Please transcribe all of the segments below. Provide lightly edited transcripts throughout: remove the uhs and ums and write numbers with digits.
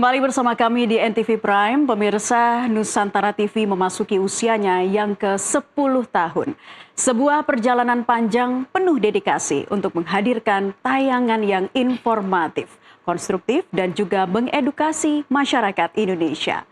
Kembali bersama kami di NTV Prime, pemirsa. Nusantara TV memasuki usianya yang ke-10 tahun. Sebuah perjalanan panjang penuh dedikasi untuk menghadirkan tayangan yang informatif, konstruktif, dan juga mengedukasi masyarakat Indonesia.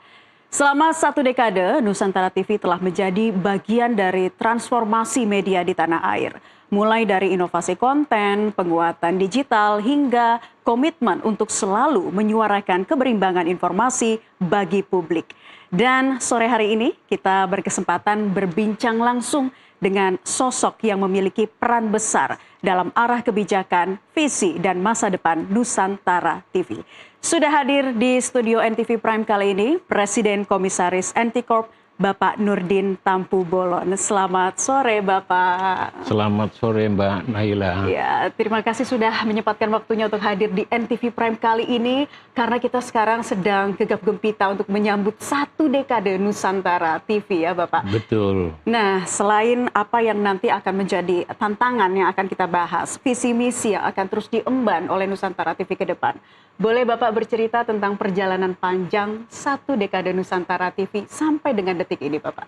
Selama 1 dekade, Nusantara TV telah menjadi bagian dari transformasi media di tanah air. Mulai dari inovasi konten, penguatan digital, hingga komitmen untuk selalu menyuarakan keberimbangan informasi bagi publik. Dan sore hari ini kita berkesempatan berbincang langsung dengan sosok yang memiliki peran besar dalam arah kebijakan, visi, dan masa depan Nusantara TV. Sudah hadir di studio NTV Prime kali ini, Presiden Komisaris NT Corp, Bapak Nurdin Tampu Bolon. Selamat sore, Bapak. Selamat sore, Mbak Naila. Ya, terima kasih sudah menyempatkan waktunya untuk hadir di NTV Prime kali ini, karena kita sekarang sedang gegap gempita untuk menyambut 1 dekade Nusantara TV, ya, Bapak. Betul. Nah, selain apa yang nanti akan menjadi tantangan yang akan kita bahas, visi misi yang akan terus diemban oleh Nusantara TV ke depan, boleh Bapak bercerita tentang perjalanan panjang 1 dekade Nusantara TV sampai dengan detik ini, Bapak?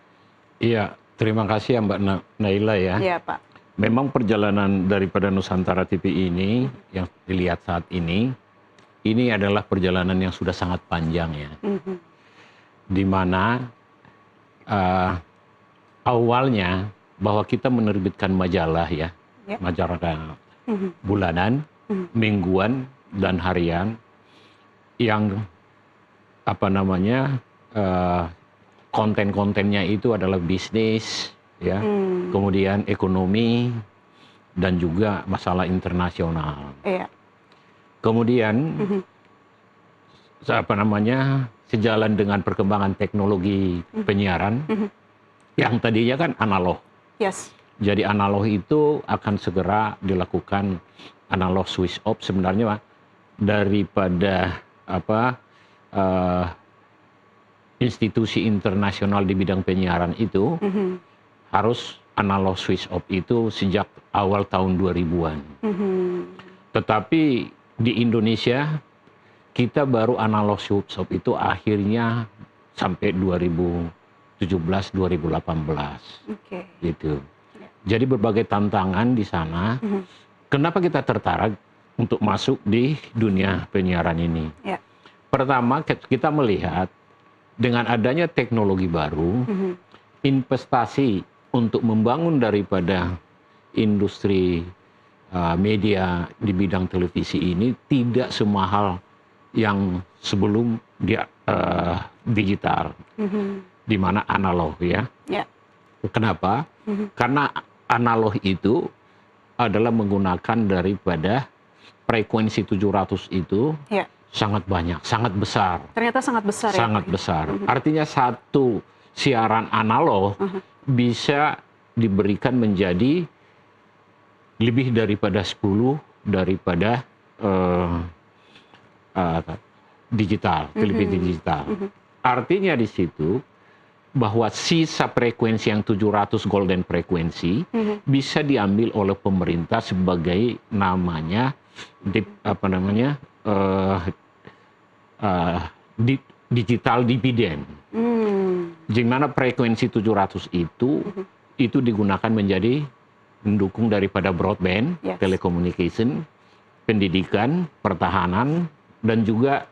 Iya, terima kasih ya Mbak Naila ya. Iya, Pak. Memang perjalanan daripada Nusantara TV ini yang dilihat saat ini adalah perjalanan yang sudah sangat panjang ya. Di mana awalnya bahwa kita menerbitkan majalah ya, majalah bulanan, mingguan, dan harian yang konten-kontennya itu adalah bisnis ya, kemudian ekonomi dan juga masalah internasional. Kemudian sejalan dengan perkembangan teknologi penyiaran yang tadinya kan analog. Jadi analog itu akan segera dilakukan analog switch off sebenarnya daripada institusi internasional di bidang penyiaran itu harus analog switch off itu sejak awal tahun 2000-an. Tetapi di Indonesia kita baru analog switch off itu akhirnya sampai 2017-2018. Gitu. Jadi berbagai tantangan di sana. Kenapa kita tertarik untuk masuk di dunia penyiaran ini? Pertama, kita melihat dengan adanya teknologi baru, investasi untuk membangun daripada industri media di bidang televisi ini tidak semahal yang sebelum dia digital, di mana analog ya. Kenapa? Karena analog itu adalah menggunakan daripada frekuensi 700 itu sangat banyak, sangat besar. Ternyata sangat besar. Sangat besar. Artinya satu siaran analog bisa diberikan menjadi lebih daripada 10 daripada digital, televisi digital. Artinya di situ bahwa sisa frekuensi yang 700 golden frekuensi bisa diambil oleh pemerintah sebagai namanya digital dividend. Di mana frekuensi 700 itu digunakan menjadi mendukung daripada broadband, telecommunication, pendidikan, pertahanan, dan juga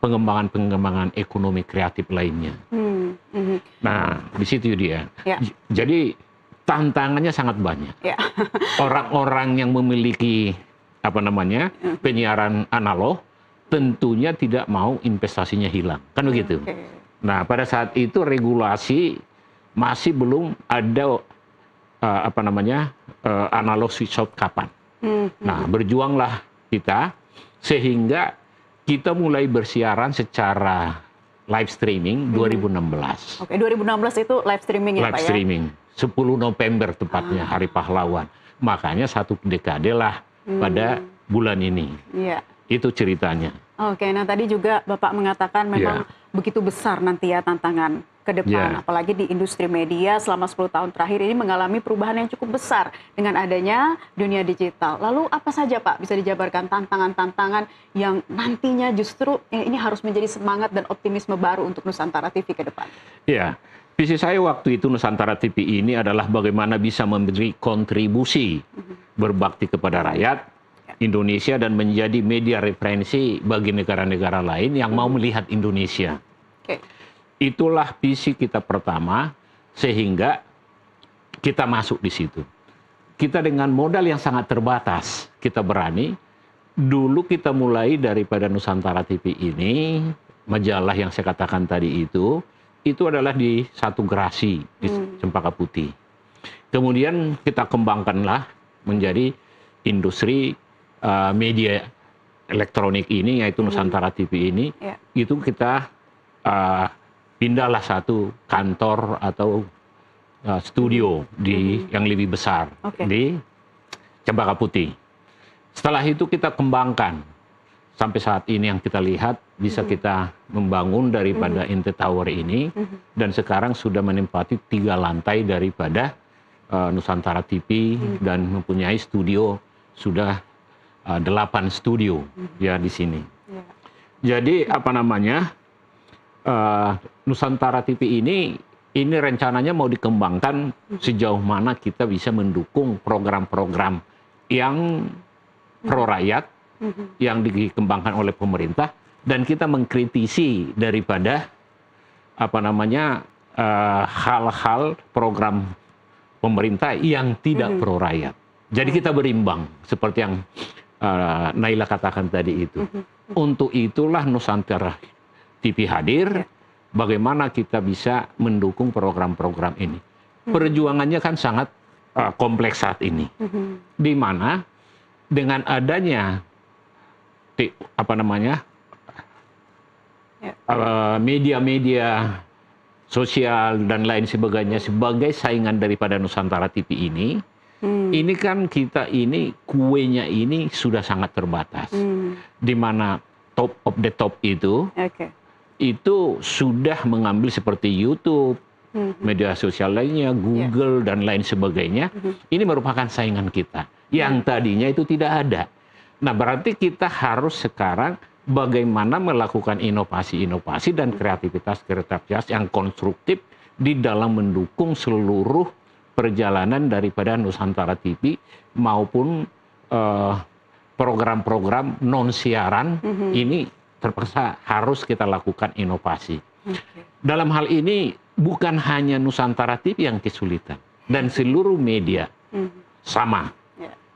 pengembangan ekonomi kreatif lainnya. Nah, di situ dia. Jadi tantangannya sangat banyak. Orang-orang yang memiliki penyiaran analog tentunya tidak mau investasinya hilang, kan begitu. Nah, pada saat itu regulasi masih belum ada analog switch off kapan. Nah, berjuanglah kita sehingga kita mulai bersiaran secara live streaming 2016. 2016 itu live streaming ya, Pak ya? Live streaming, 10 November tepatnya, Hari Pahlawan. Makanya 1 dekade lah pada bulan ini. Itu ceritanya. Nah tadi juga Bapak mengatakan memang begitu besar nanti ya tantangan ke depan, apalagi di industri media selama 10 tahun terakhir ini mengalami perubahan yang cukup besar dengan adanya dunia digital. Lalu apa saja Pak bisa dijabarkan tantangan-tantangan yang nantinya justru ini harus menjadi semangat dan optimisme baru untuk Nusantara TV ke depan? Ya, visi saya waktu itu Nusantara TV ini adalah bagaimana bisa memberi kontribusi berbakti kepada rakyat Indonesia dan menjadi media referensi bagi negara-negara lain yang mau melihat Indonesia. Itulah visi kita pertama, sehingga kita masuk di situ. Kita dengan modal yang sangat terbatas, kita berani. Dulu kita mulai daripada Nusantara TV ini, majalah yang saya katakan tadi itu adalah di satu Gerasi, di Cempaka Putih. Kemudian kita kembangkanlah menjadi industri media elektronik ini, yaitu Nusantara TV ini. Itu kita pindahlah satu kantor atau studio yang lebih besar di Cempaka Putih. Setelah itu kita kembangkan sampai saat ini yang kita lihat bisa kita membangun daripada Inte Tower ini, dan sekarang sudah menempati 3 lantai daripada Nusantara TV dan mempunyai studio sudah 8 studio ya di sini. Jadi apa namanya, Nusantara TV ini rencananya mau dikembangkan sejauh mana kita bisa mendukung program-program yang pro rakyat yang dikembangkan oleh pemerintah, dan kita mengkritisi daripada apa namanya hal-hal program pemerintah yang tidak pro rakyat. Jadi kita berimbang seperti yang Naila katakan tadi itu. Untuk itulah Nusantara TV hadir, bagaimana kita bisa mendukung program-program ini. Perjuangannya kan sangat kompleks saat ini, di mana dengan adanya media-media sosial dan lain sebagainya sebagai saingan daripada Nusantara TV ini kan kita ini kuenya ini sudah sangat terbatas, di mana top of the top itu sudah mengambil seperti YouTube, media sosial lainnya, Google dan lain sebagainya. Ini merupakan saingan kita yang tadinya itu tidak ada. Nah, berarti kita harus sekarang bagaimana melakukan inovasi-inovasi dan kreativitas yang konstruktif di dalam mendukung seluruh perjalanan daripada Nusantara TV maupun program-program non siaran ini terpaksa harus kita lakukan inovasi. Dalam hal ini bukan hanya Nusantara TV yang kesulitan, dan seluruh media sama.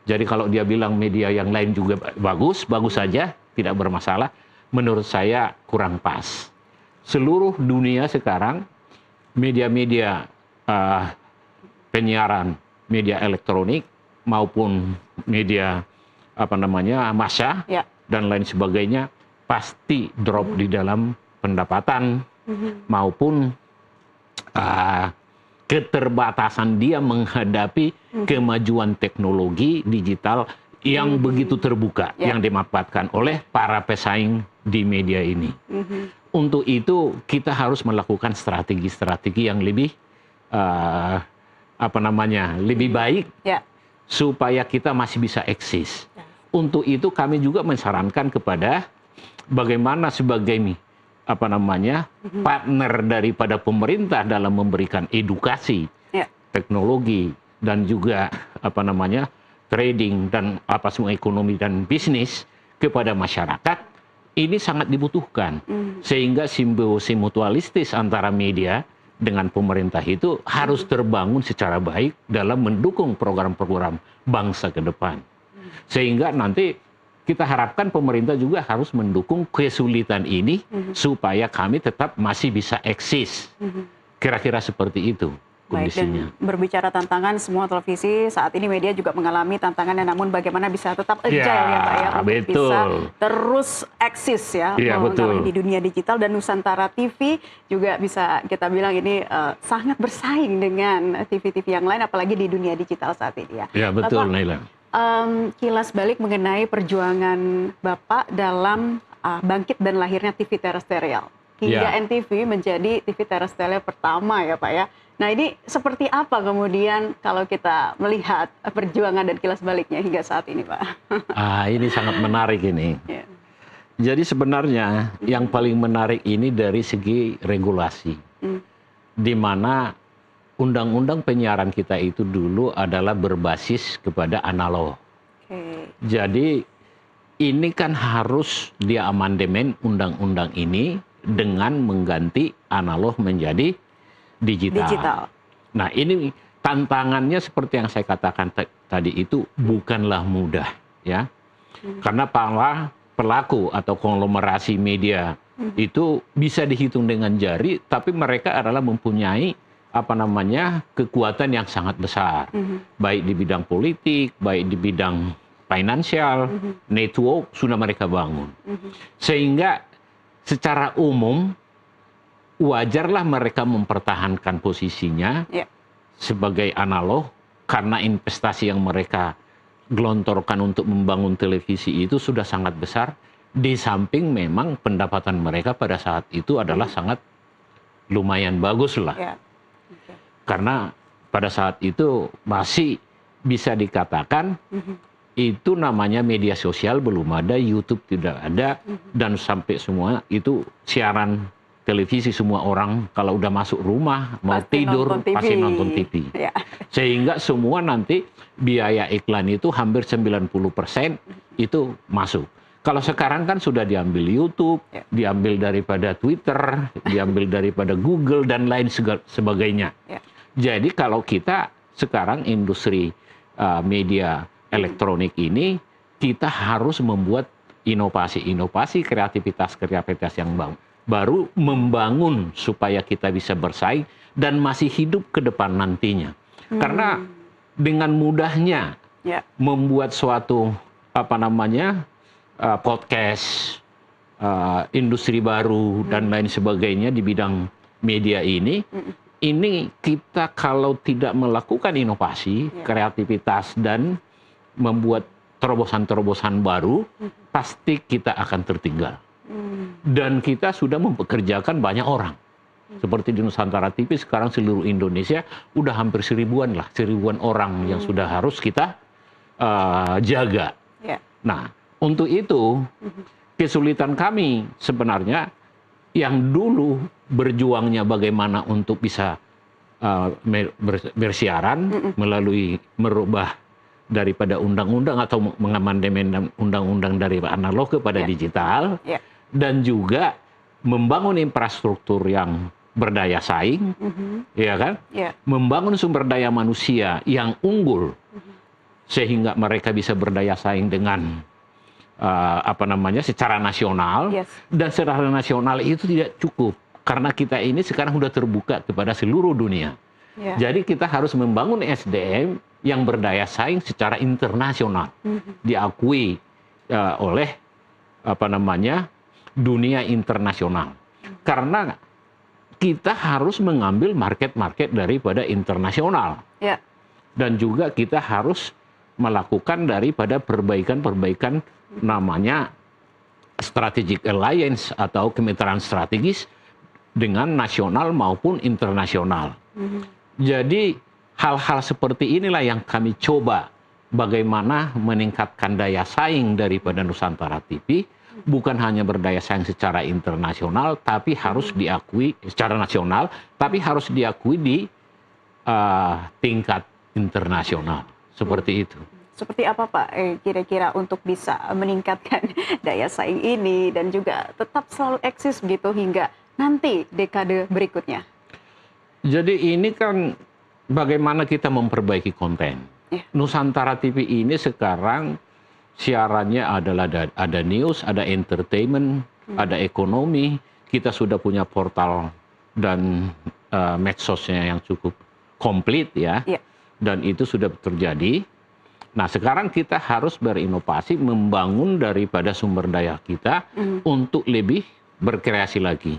Jadi kalau dia bilang media yang lain juga bagus saja, tidak bermasalah. Menurut saya kurang pas. Seluruh dunia sekarang media-media penyiaran, media elektronik maupun media massa dan lain sebagainya pasti drop di dalam pendapatan maupun keterbatasan dia menghadapi kemajuan teknologi digital yang begitu terbuka yang dimanfaatkan oleh para pesaing di media ini. Untuk itu kita harus melakukan strategi-strategi yang lebih lebih baik supaya kita masih bisa eksis. Untuk itu kami juga mensarankan kepada bagaimana sebagai partner daripada pemerintah dalam memberikan edukasi teknologi dan juga trading dan semua ekonomi dan bisnis kepada masyarakat, ini sangat dibutuhkan. Sehingga simbiosis mutualistis antara media dengan pemerintah itu harus terbangun secara baik dalam mendukung program-program bangsa ke depan. Sehingga nanti kita harapkan pemerintah juga harus mendukung kesulitan ini supaya kami tetap masih bisa eksis. Kira-kira seperti itu kondisinya. Baik, dan berbicara tantangan, semua televisi saat ini media juga mengalami tantangannya, namun bagaimana bisa tetap agile ya Pak ya, untuk bisa terus eksis ya, di dunia digital, dan Nusantara TV juga bisa kita bilang ini sangat bersaing dengan TV-TV yang lain, apalagi di dunia digital saat ini ya. Ya betul, Naila. Kilas balik mengenai perjuangan Bapak dalam bangkit dan lahirnya TV terestrial. hingga Ya. NTV menjadi TV terestrial pertama ya Pak ya. Nah ini seperti apa kemudian kalau kita melihat perjuangan dan kilas baliknya hingga saat ini Pak? Ini sangat menarik ini. Ya. Jadi sebenarnya yang paling menarik ini dari segi regulasi, di mana undang-undang penyiaran kita itu dulu adalah berbasis kepada analog. Oke. Jadi ini kan harus diamandemen undang-undang ini dengan mengganti analog menjadi digital. Digital. Nah ini tantangannya seperti yang saya katakan tadi itu bukanlah mudah ya. Karena para pelaku atau konglomerasi media itu bisa dihitung dengan jari, tapi mereka adalah mempunyai kekuatan yang sangat besar, baik di bidang politik, baik di bidang finansial, network sudah mereka bangun, sehingga secara umum wajarlah mereka mempertahankan posisinya sebagai analog karena investasi yang mereka gelontorkan untuk membangun televisi itu sudah sangat besar. Di samping memang pendapatan mereka pada saat itu adalah sangat lumayan bagus lah. Karena pada saat itu masih bisa dikatakan itu namanya media sosial belum ada, YouTube tidak ada, dan sampai semua itu siaran televisi semua orang kalau udah masuk rumah mau Pasti tidur nonton TV. pasti nonton TV. Ya. Sehingga semua nanti biaya iklan itu hampir 90% itu masuk. Kalau sekarang kan sudah diambil YouTube, diambil daripada Twitter, diambil daripada Google dan lain sebagainya. Jadi kalau kita sekarang industri media elektronik ini, kita harus membuat inovasi-inovasi, kreativitas yang baru membangun supaya kita bisa bersaing dan masih hidup ke depan nantinya. Karena dengan mudahnya membuat suatu podcast, industri baru dan lain sebagainya di bidang media ini kita kalau tidak melakukan inovasi, kreativitas dan membuat terobosan-terobosan baru, pasti kita akan tertinggal. Dan kita sudah mempekerjakan banyak orang. Seperti di Nusantara TV sekarang seluruh Indonesia udah hampir seribuan orang yang sudah harus kita jaga. Nah, untuk itu kesulitan kami sebenarnya yang dulu berjuangnya bagaimana untuk bisa bersiaran melalui merubah daripada undang-undang atau mengamandemen undang-undang dari analog kepada digital, dan juga membangun infrastruktur yang berdaya saing, ya kan? Membangun sumber daya manusia yang unggul sehingga mereka bisa berdaya saing dengan secara nasional, dan secara nasional itu tidak cukup karena kita ini sekarang sudah terbuka kepada seluruh dunia. Jadi kita harus membangun SDM yang berdaya saing secara internasional, diakui oleh dunia internasional. Karena kita harus mengambil market-market daripada internasional, dan juga kita harus melakukan daripada perbaikan-perbaikan namanya strategic alliance atau kemitraan strategis dengan nasional maupun internasional. Jadi hal-hal seperti inilah yang kami coba bagaimana meningkatkan daya saing daripada Nusantara TV, bukan hanya berdaya saing secara internasional, tapi harus diakui secara nasional, tapi harus diakui di tingkat internasional. Seperti itu. Seperti apa Pak kira-kira untuk bisa meningkatkan daya saing ini dan juga tetap selalu eksis begitu hingga nanti dekade berikutnya? Jadi ini kan bagaimana kita memperbaiki konten. Nusantara TV ini sekarang siarannya adalah ada news, ada entertainment, ada ekonomi. Kita sudah punya portal dan medsosnya yang cukup komplit ya. Dan itu sudah terjadi. Nah sekarang kita harus berinovasi, membangun daripada sumber daya kita untuk lebih berkreasi lagi.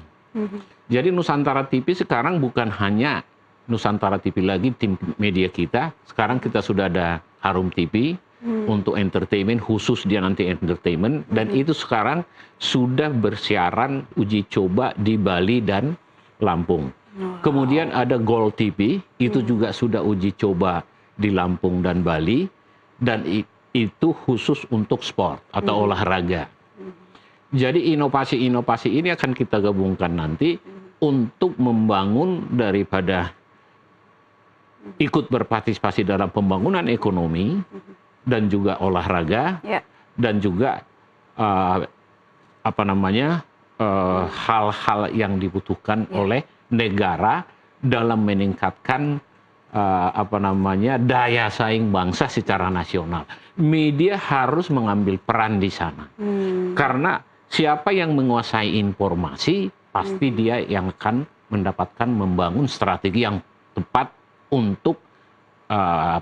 Jadi Nusantara TV sekarang bukan hanya Nusantara TV lagi, tim media kita. Sekarang kita sudah ada Harum TV, untuk entertainment, khusus dia nanti entertainment, dan itu sekarang sudah bersiaran uji coba di Bali dan Lampung. Kemudian ada Gold TV, itu juga sudah uji coba di Lampung dan Bali, dan itu khusus untuk sport atau olahraga. Jadi inovasi-inovasi ini akan kita gabungkan nanti untuk membangun daripada ikut berpartisipasi dalam pembangunan ekonomi dan juga olahraga, dan juga hal-hal yang dibutuhkan oleh negara dalam meningkatkan daya saing bangsa secara nasional. Media harus mengambil peran di sana. Karena siapa yang menguasai informasi, pasti dia yang akan mendapatkan membangun strategi yang tepat untuk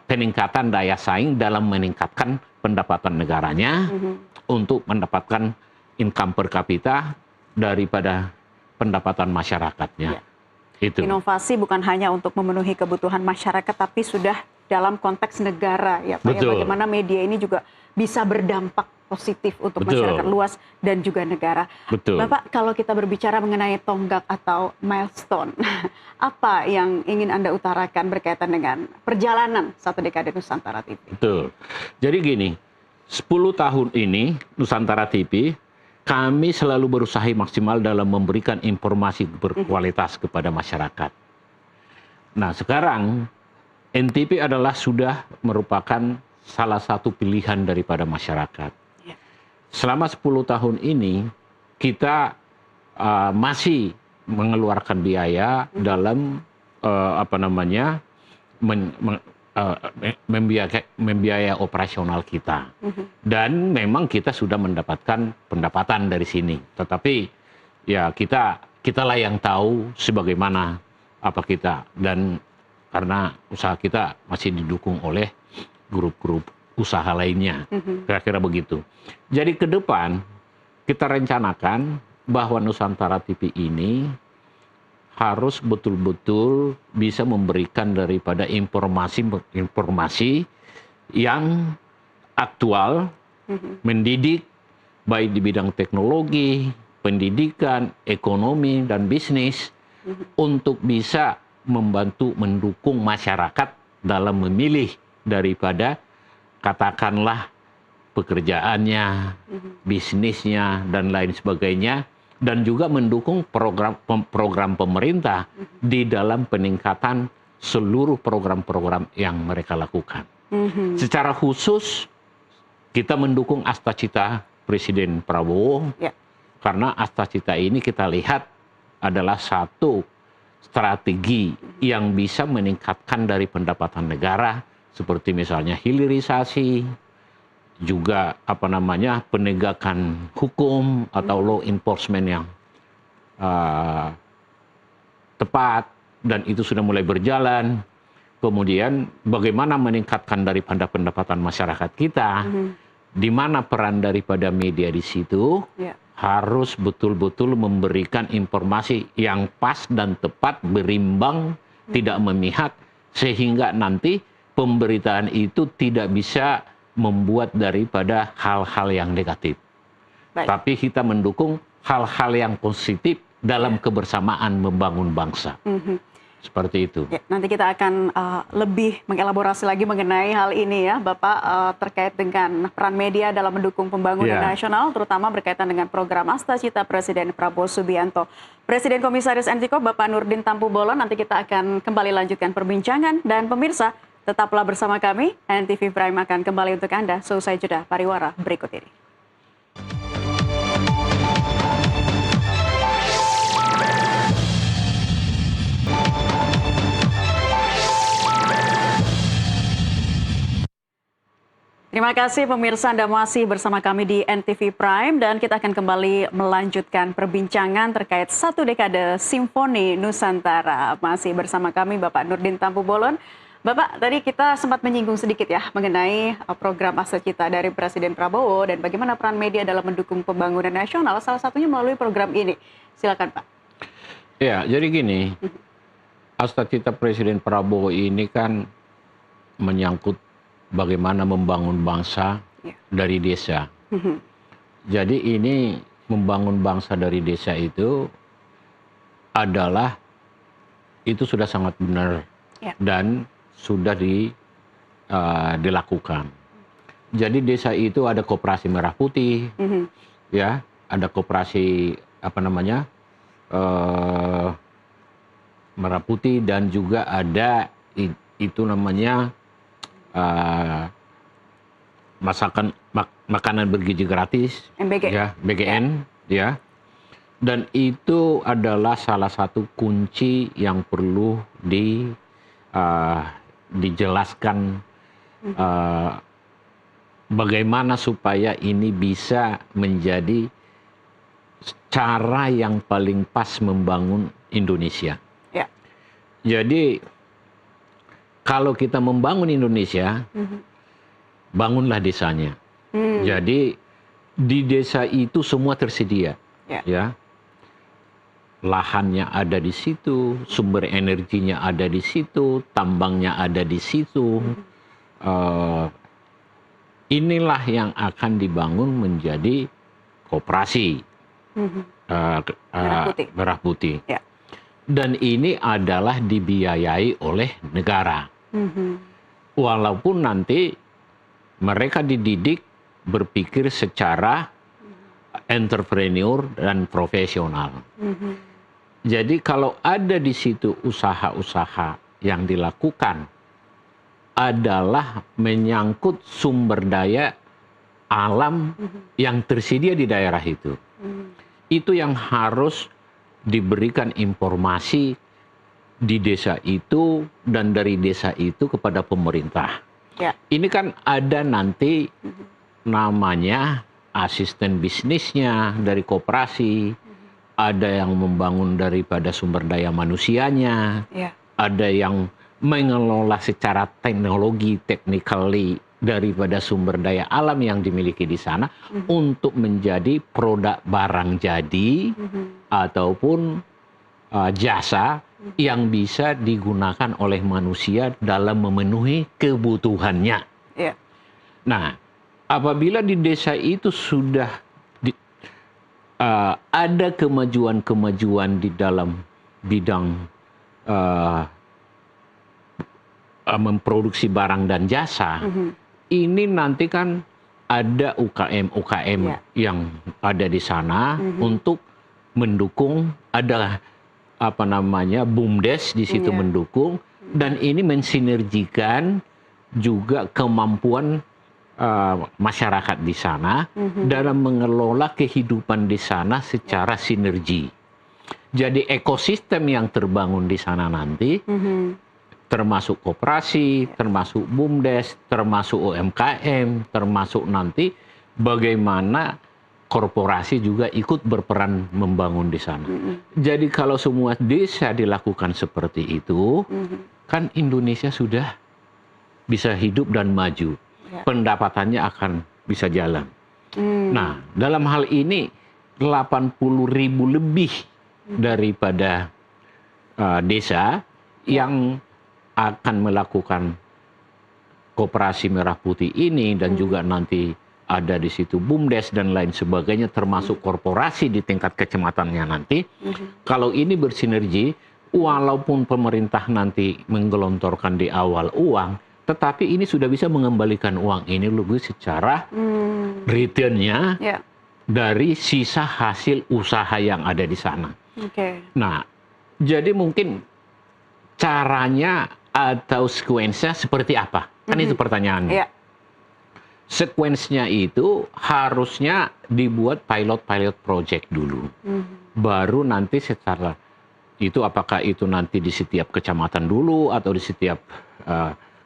peningkatan daya saing dalam meningkatkan pendapatan negaranya, untuk mendapatkan income per kapita daripada pendapatan masyarakatnya. Itu. Inovasi bukan hanya untuk memenuhi kebutuhan masyarakat, tapi sudah dalam konteks negara, ya Pak. Ya, bagaimana media ini juga bisa berdampak positif untuk masyarakat luas dan juga negara. Bapak, kalau kita berbicara mengenai tonggak atau milestone, apa yang ingin Anda utarakan berkaitan dengan perjalanan satu dekade Nusantara TV? Betul. Jadi gini, 10 tahun ini Nusantara TV, kami selalu berusaha maksimal dalam memberikan informasi berkualitas kepada masyarakat. Nah, sekarang NTV adalah sudah merupakan salah satu pilihan daripada masyarakat. Selama 10 tahun ini, kita masih mengeluarkan biaya dalam membiayai operasional kita. Dan memang kita sudah mendapatkan pendapatan dari sini. Tetapi ya kitalah yang tahu sebagaimana apa kita, dan karena usaha kita masih didukung oleh grup-grup usaha lainnya. Kira-kira begitu. Jadi ke depan kita rencanakan bahwa Nusantara TV ini harus betul-betul bisa memberikan daripada informasi yang aktual, mendidik, baik di bidang teknologi, pendidikan, ekonomi, dan bisnis, untuk bisa membantu mendukung masyarakat dalam memilih daripada katakanlah pekerjaannya, bisnisnya, dan lain sebagainya, dan juga mendukung program pemerintah di dalam peningkatan seluruh program-program yang mereka lakukan. Secara khusus, kita mendukung Astacita Presiden Prabowo, karena Astacita ini kita lihat adalah satu strategi yang bisa meningkatkan dari pendapatan negara, seperti misalnya hilirisasi, juga penegakan hukum atau law enforcement yang tepat, dan itu sudah mulai berjalan. Kemudian bagaimana meningkatkan daripada pendapatan masyarakat kita, di mana peran daripada media di situ, harus betul-betul memberikan informasi yang pas dan tepat, berimbang, tidak memihak, sehingga nanti pemberitaan itu tidak bisa membuat daripada hal-hal yang negatif. Tapi kita mendukung hal-hal yang positif dalam kebersamaan membangun bangsa. Seperti itu. Nanti kita akan lebih mengelaborasi lagi mengenai hal ini ya, Bapak, terkait dengan peran media dalam mendukung pembangunan nasional, terutama berkaitan dengan program Astacita Presiden Prabowo Subianto. Presiden Komisaris NTCOP, Bapak Nurdin Tampu-Bolon, nanti kita akan kembali lanjutkan perbincangan, dan pemirsa, tetaplah bersama kami, NTV Prime akan kembali untuk Anda seusai jeda pariwara berikut ini. Terima kasih pemirsa, Anda masih bersama kami di NTV Prime, dan kita akan kembali melanjutkan perbincangan terkait satu dekade Simfoni Nusantara. Masih bersama kami Bapak Nurdin Tampu-Bolon. Bapak, tadi kita sempat menyinggung sedikit ya mengenai program Astacita dari Presiden Prabowo dan bagaimana peran media dalam mendukung pembangunan nasional, salah satunya melalui program ini. Silakan Pak. Ya, jadi gini, Astacita Presiden Prabowo ini kan menyangkut bagaimana membangun bangsa dari desa. Jadi ini membangun bangsa dari desa itu adalah itu sudah sangat benar dan sudah dilakukan. Jadi desa itu ada koperasi Merah Putih, ya, ada koperasi Merah Putih, dan juga ada itu namanya makanan bergizi gratis, MBG. ya, BGN, ya. Dan itu adalah salah satu kunci yang perlu dijelaskan bagaimana supaya ini bisa menjadi cara yang paling pas membangun Indonesia. Ya. Jadi kalau kita membangun Indonesia, bangunlah desanya. Jadi di desa itu semua tersedia, ya. Lahannya ada di situ, sumber energinya ada di situ, tambangnya ada di situ. Inilah yang akan dibangun menjadi koperasi Merah Putih. Ya. Dan ini adalah dibiayai oleh negara. Walaupun nanti mereka dididik berpikir secara entrepreneur dan profesional. Jadi kalau ada di situ usaha-usaha yang dilakukan adalah menyangkut sumber daya alam yang tersedia di daerah itu. Itu yang harus diberikan informasi di desa itu dan dari desa itu kepada pemerintah. Ya. Ini kan ada nanti namanya asisten bisnisnya dari koperasi, ada yang membangun daripada sumber daya manusianya, ada yang mengelola secara teknologi, technically daripada sumber daya alam yang dimiliki di sana untuk menjadi produk barang jadi ataupun jasa yang bisa digunakan oleh manusia dalam memenuhi kebutuhannya. Nah, apabila di desa itu sudah ada kemajuan-kemajuan di dalam bidang memproduksi barang dan jasa, ini nanti kan ada UKM-UKM yang ada di sana untuk mendukung, ada BUMDes di situ mendukung, dan ini mensinergikan juga kemampuan masyarakat di sana dalam mengelola kehidupan di sana secara sinergi. Jadi ekosistem yang terbangun di sana nanti, termasuk koperasi, termasuk BUMDes, termasuk UMKM, termasuk nanti bagaimana korporasi juga ikut berperan membangun di sana. Jadi kalau semua desa dilakukan seperti itu, kan Indonesia sudah bisa hidup dan maju. Pendapatannya akan bisa jalan. Nah, dalam hal ini 80.000 lebih daripada desa yang akan melakukan koperasi Merah Putih ini, dan juga nanti ada di situ BUMDes dan lain sebagainya, termasuk korporasi di tingkat kecamatannya nanti. Kalau ini bersinergi, walaupun pemerintah nanti menggelontorkan di awal uang, tetapi ini sudah bisa mengembalikan uang ini lebih secara returnnya dari sisa hasil usaha yang ada di sana. Nah, jadi mungkin caranya atau sekuensnya seperti apa? Kan itu pertanyaannya. Sekuensnya itu harusnya dibuat pilot project dulu. Baru nanti secara itu, apakah itu nanti di setiap kecamatan dulu atau di setiap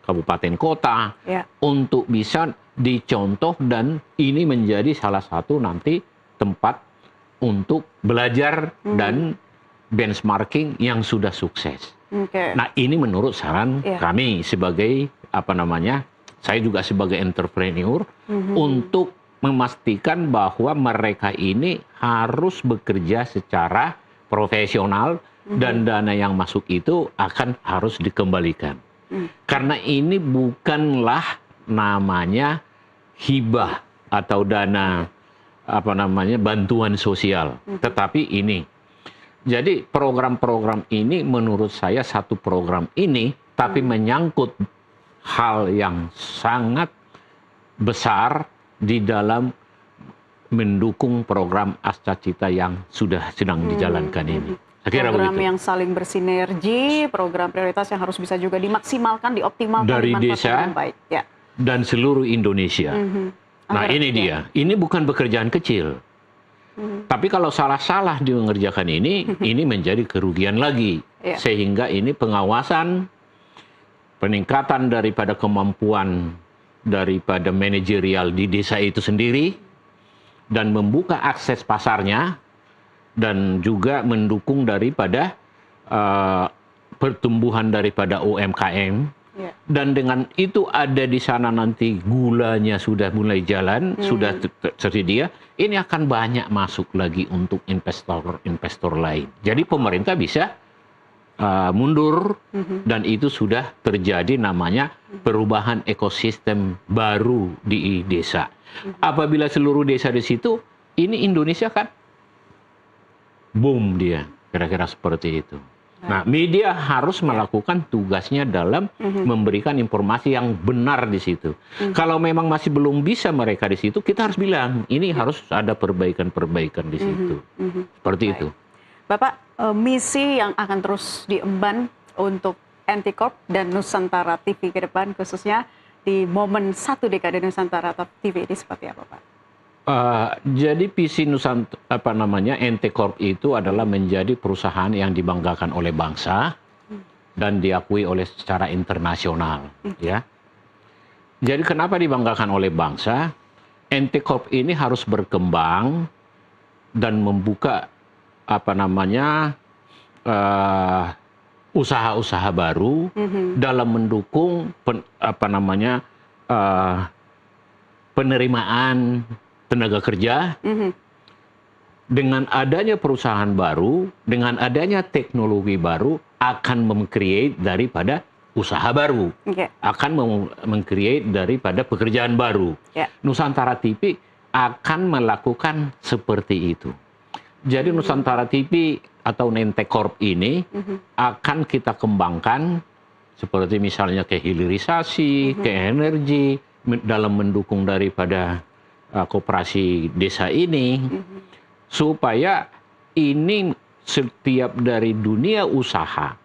kabupaten kota, untuk bisa dicontoh, dan ini menjadi salah satu nanti tempat untuk belajar dan benchmarking yang sudah sukses. Nah, ini menurut saran kami sebagai saya juga sebagai entrepreneur, untuk memastikan bahwa mereka ini harus bekerja secara profesional dan dana yang masuk itu harus dikembalikan. Karena ini bukanlah namanya hibah atau dana bantuan sosial. Tetapi ini, jadi program-program ini menurut saya satu program ini, tapi menyangkut hal yang sangat besar di dalam mendukung program Astra-Cita yang sudah sedang dijalankan ini. Saya kira program begitu. yang saling bersinergi, program prioritas yang harus bisa juga dimaksimalkan, dioptimalkan, Dari dimanfaatkan desa dengan baik. Ya. dan seluruh Indonesia. Nah ini dia, ini bukan pekerjaan kecil. Tapi kalau salah-salah dia mengerjakan ini menjadi kerugian lagi. Ya. Sehingga ini pengawasan, peningkatan daripada kemampuan daripada manajerial di desa itu sendiri, dan membuka akses pasarnya, dan juga mendukung daripada pertumbuhan daripada UMKM. Ya. Dan dengan itu ada di sana nanti gulanya sudah mulai jalan, sudah tersedia, ini akan banyak masuk lagi untuk investor-investor lain. Jadi pemerintah bisa mundur, dan itu sudah terjadi namanya perubahan ekosistem baru di desa. Apabila seluruh desa di situ, ini Indonesia kan boom dia, kira-kira seperti itu. Nah, media harus melakukan tugasnya dalam memberikan informasi yang benar di situ. Kalau memang masih belum bisa mereka di situ, kita harus bilang, ini harus ada perbaikan-perbaikan di situ. Seperti itu. Bapak, misi yang akan terus diemban untuk Anticorp dan Nusantara TV ke depan, khususnya di momen 1 dekade Nusantara TV ini seperti apa, Pak? Jadi visi Anticorp itu adalah menjadi perusahaan yang dibanggakan oleh bangsa dan diakui oleh secara internasional, ya. Jadi kenapa dibanggakan oleh bangsa? Anticorp ini harus berkembang dan membuka usaha-usaha baru dalam mendukung penerimaan tenaga kerja. Dengan adanya perusahaan baru, dengan adanya teknologi baru, akan meng-create daripada usaha baru, akan meng-create daripada pekerjaan baru. Nusantara TV akan melakukan seperti itu. Jadi Nusantara TV atau Anticorp ini akan kita kembangkan seperti misalnya ke hilirisasi, ke energi, dalam mendukung daripada koperasi desa ini, supaya ini setiap dari dunia usaha,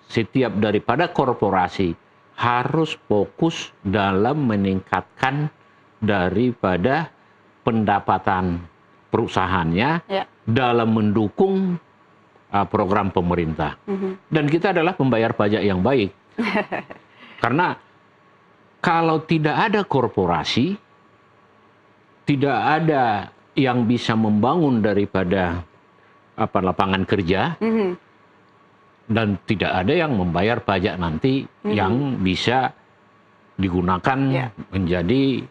setiap daripada korporasi harus fokus dalam meningkatkan daripada pendapatan perusahaannya dalam mendukung program pemerintah. Dan kita adalah pembayar pajak yang baik. Karena kalau tidak ada korporasi, tidak ada yang bisa membangun daripada lapangan kerja, dan tidak ada yang membayar pajak nanti yang bisa digunakan menjadi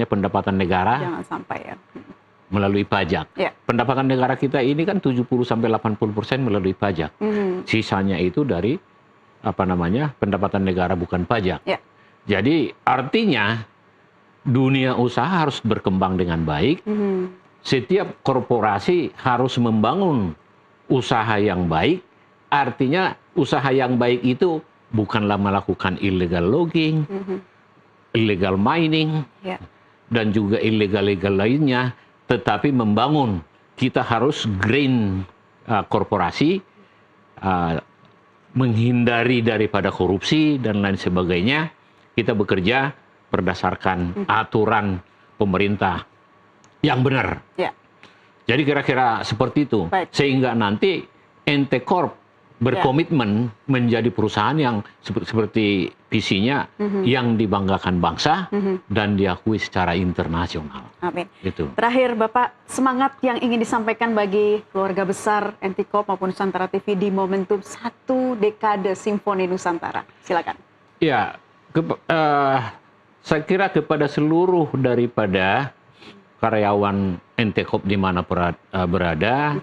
pendapatan negara. Jangan sampai ya. Melalui pajak. Pendapatan negara kita ini kan 70-80% melalui pajak. Sisanya itu dari pendapatan negara bukan pajak. Jadi artinya dunia usaha harus berkembang dengan baik. Setiap korporasi harus membangun usaha yang baik. Artinya usaha yang baik itu bukanlah melakukan illegal logging, illegal mining, dan juga illegal lainnya, tetapi membangun. Kita harus green korporasi, menghindari daripada korupsi dan lain sebagainya. Kita bekerja berdasarkan aturan pemerintah yang benar. Jadi kira-kira seperti itu. Sehingga nanti Anticorp berkomitmen menjadi perusahaan yang seperti visinya yang dibanggakan bangsa dan diakui secara internasional. Amin. Gitu. Terakhir Bapak, semangat yang ingin disampaikan bagi keluarga besar Anticorp maupun Nusantara TV di momentum 1 dekade Simfoni Nusantara. Silakan. Ya, saya kira kepada seluruh daripada karyawan Anticorp di mana berada,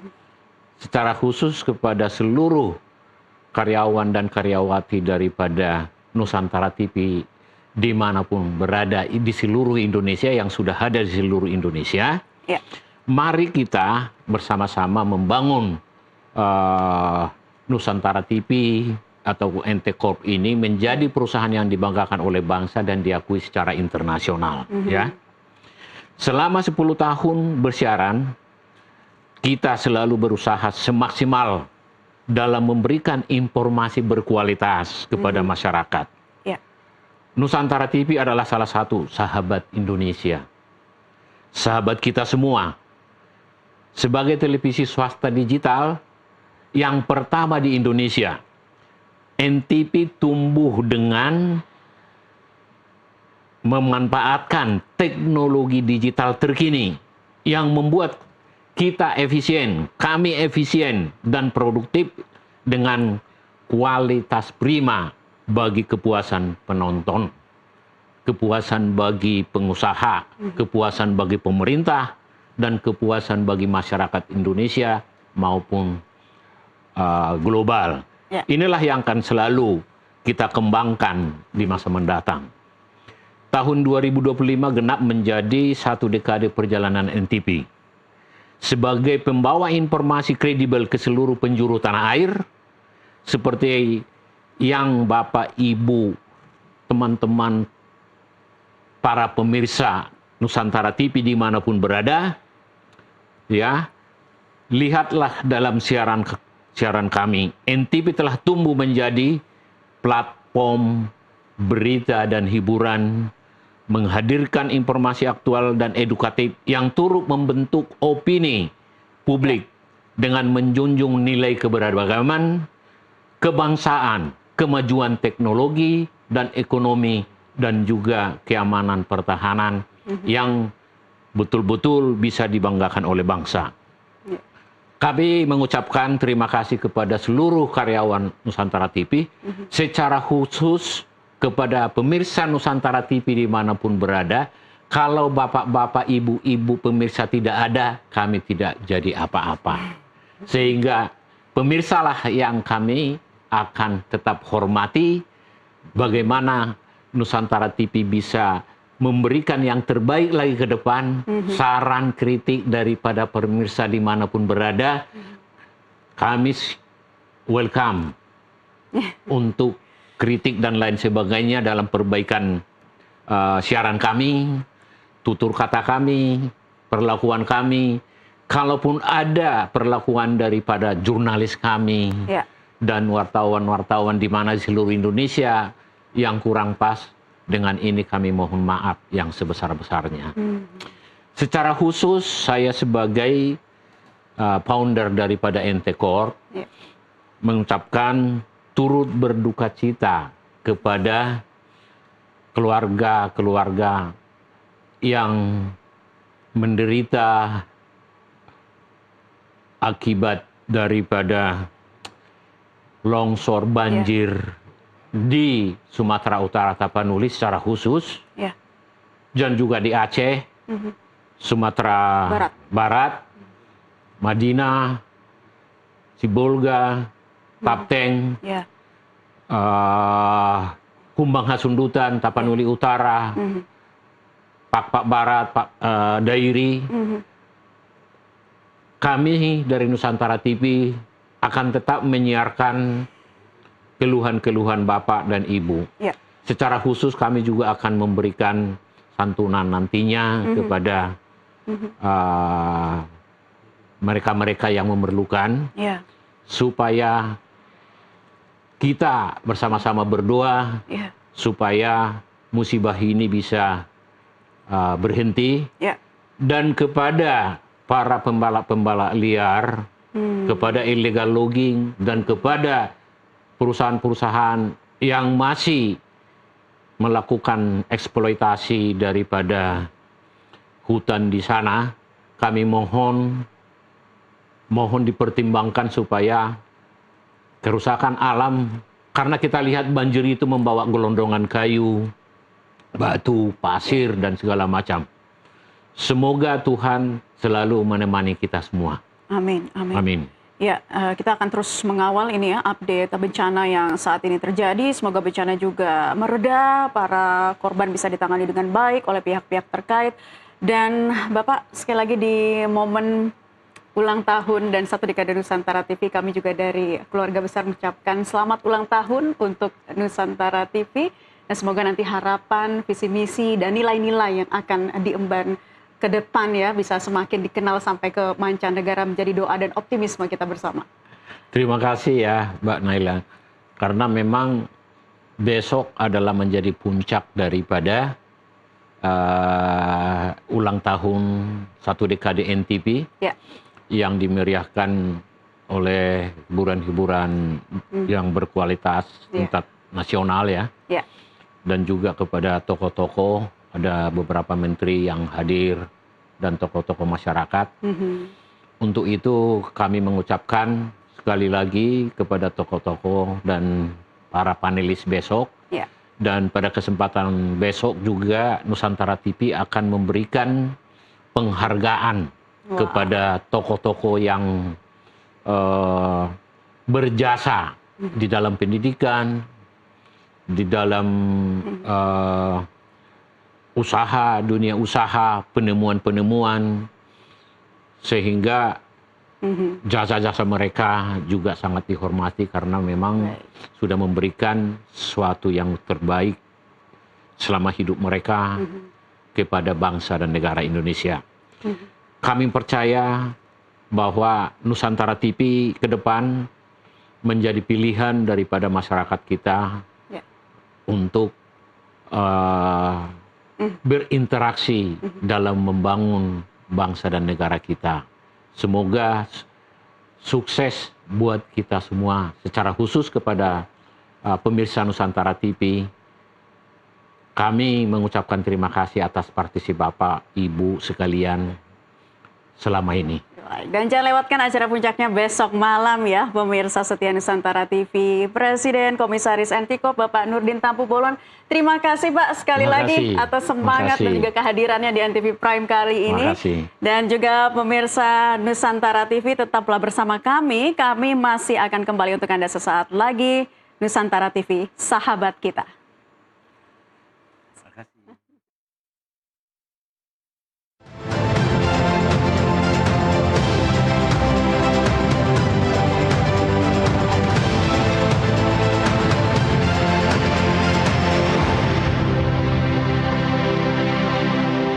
secara khusus kepada seluruh karyawan dan karyawati daripada Nusantara TV dimanapun berada di seluruh Indonesia, yang sudah ada di seluruh Indonesia. Ya. Mari kita bersama-sama membangun Nusantara TV atau NT Corp ini menjadi perusahaan yang dibanggakan oleh bangsa dan diakui secara internasional. Ya. Selama 10 tahun bersiaran, kita selalu berusaha semaksimal dalam memberikan informasi berkualitas kepada masyarakat. Ya. Nusantara TV adalah salah satu sahabat Indonesia. Sahabat kita semua. Sebagai televisi swasta digital yang pertama di Indonesia, NTV tumbuh dengan memanfaatkan teknologi digital terkini yang membuat kita efisien, kami efisien dan produktif dengan kualitas prima bagi kepuasan penonton, kepuasan bagi pengusaha, kepuasan bagi pemerintah, dan kepuasan bagi masyarakat Indonesia maupun global. Ya. Inilah yang akan selalu kita kembangkan di masa mendatang. Tahun 2025 genap menjadi satu dekade perjalanan NTV. Sebagai pembawa informasi kredibel ke seluruh penjuru tanah air, seperti yang Bapak, Ibu, teman-teman, para pemirsa Nusantara TV dimanapun berada, ya, lihatlah dalam siaran kami, NTV telah tumbuh menjadi platform berita dan hiburan, menghadirkan informasi aktual dan edukatif yang turut membentuk opini publik dengan menjunjung nilai keberagaman, kebangsaan, kemajuan teknologi dan ekonomi, dan juga keamanan pertahanan yang betul-betul bisa dibanggakan oleh bangsa. Kami mengucapkan terima kasih kepada seluruh karyawan Nusantara TV, secara khusus kepada pemirsa Nusantara TV dimanapun berada. Kalau bapak-bapak, ibu-ibu pemirsa tidak ada, kami tidak jadi apa-apa. Sehingga pemirsalah yang kami akan tetap hormati, bagaimana Nusantara TV bisa memberikan yang terbaik lagi ke depan, saran kritik daripada pemirsa dimanapun berada, kami welcome untuk kritik dan lain sebagainya dalam perbaikan siaran kami, tutur kata kami, perlakuan kami. Kalaupun ada perlakuan daripada jurnalis kami dan wartawan-wartawan di mana di seluruh Indonesia yang kurang pas, dengan ini kami mohon maaf yang sebesar-besarnya. Secara khusus saya sebagai founder daripada NT Corp mengucapkan turut berduka cita kepada keluarga-keluarga yang menderita akibat daripada longsor banjir di Sumatera Utara, Tapanuli secara khusus, dan juga di Aceh, Sumatera Barat, Madinah, Sibolga, Tapteng, Kumbang Hasundutan, Tapanuli Utara, Pakpak Barat, Dairi. Kami dari Nusantara TV akan tetap menyiarkan keluhan-keluhan Bapak dan Ibu. Secara khusus kami juga akan memberikan santunan nantinya kepada mereka-mereka yang memerlukan, supaya kita bersama-sama berdoa supaya musibah ini bisa berhenti, dan kepada para pembalap-pembalap liar, kepada illegal logging, dan kepada perusahaan-perusahaan yang masih melakukan eksploitasi daripada hutan di sana, kami mohon dipertimbangkan supaya kerusakan alam, karena kita lihat banjir itu membawa gelondongan kayu, batu, pasir, dan segala macam. Semoga Tuhan selalu menemani kita semua. Amin, amin. Amin. Ya, kita akan terus mengawal ini ya, update bencana yang saat ini terjadi. Semoga bencana juga mereda, para korban bisa ditangani dengan baik oleh pihak-pihak terkait. Dan Bapak, sekali lagi di momen ulang tahun dan satu dekade Nusantara TV, kami juga dari keluarga besar mengucapkan selamat ulang tahun untuk Nusantara TV. Dan semoga nanti harapan, visi misi, dan nilai-nilai yang akan diemban ke depan ya bisa semakin dikenal sampai ke mancanegara, menjadi doa dan optimisme kita bersama. Terima kasih ya Mbak Naila. Karena memang besok adalah menjadi puncak daripada ulang tahun satu dekade NTV Ya. yang dimeriahkan oleh hiburan-hiburan yang berkualitas tingkat nasional ya. Ya. Dan juga kepada tokoh-tokoh, ada beberapa menteri yang hadir dan tokoh-tokoh masyarakat. Untuk itu kami mengucapkan sekali lagi kepada tokoh-tokoh dan para panelis besok. Ya. Dan pada kesempatan besok juga Nusantara TV akan memberikan penghargaan kepada tokoh-tokoh yang berjasa di dalam pendidikan, di dalam usaha, dunia usaha, penemuan-penemuan, sehingga jasa-jasa mereka juga sangat dihormati karena memang sudah memberikan sesuatu yang terbaik selama hidup mereka kepada bangsa dan negara Indonesia. Kami percaya bahwa Nusantara TV ke depan menjadi pilihan daripada masyarakat kita untuk berinteraksi dalam membangun bangsa dan negara kita. Semoga sukses buat kita semua, secara khusus kepada pemirsa Nusantara TV. Kami mengucapkan terima kasih atas partisipasi Bapak, Ibu sekalian selama ini. Dan jangan lewatkan acara puncaknya besok malam ya, pemirsa setia Nusantara TV. Presiden Komisaris Antikop Bapak Nurdin Tampu Bolon. Terima kasih Pak sekali lagi atas semangat dan juga kehadirannya di NTV Prime kali ini. Dan juga pemirsa Nusantara TV, tetaplah bersama kami. Kami masih akan kembali untuk Anda sesaat lagi. Nusantara TV, sahabat kita.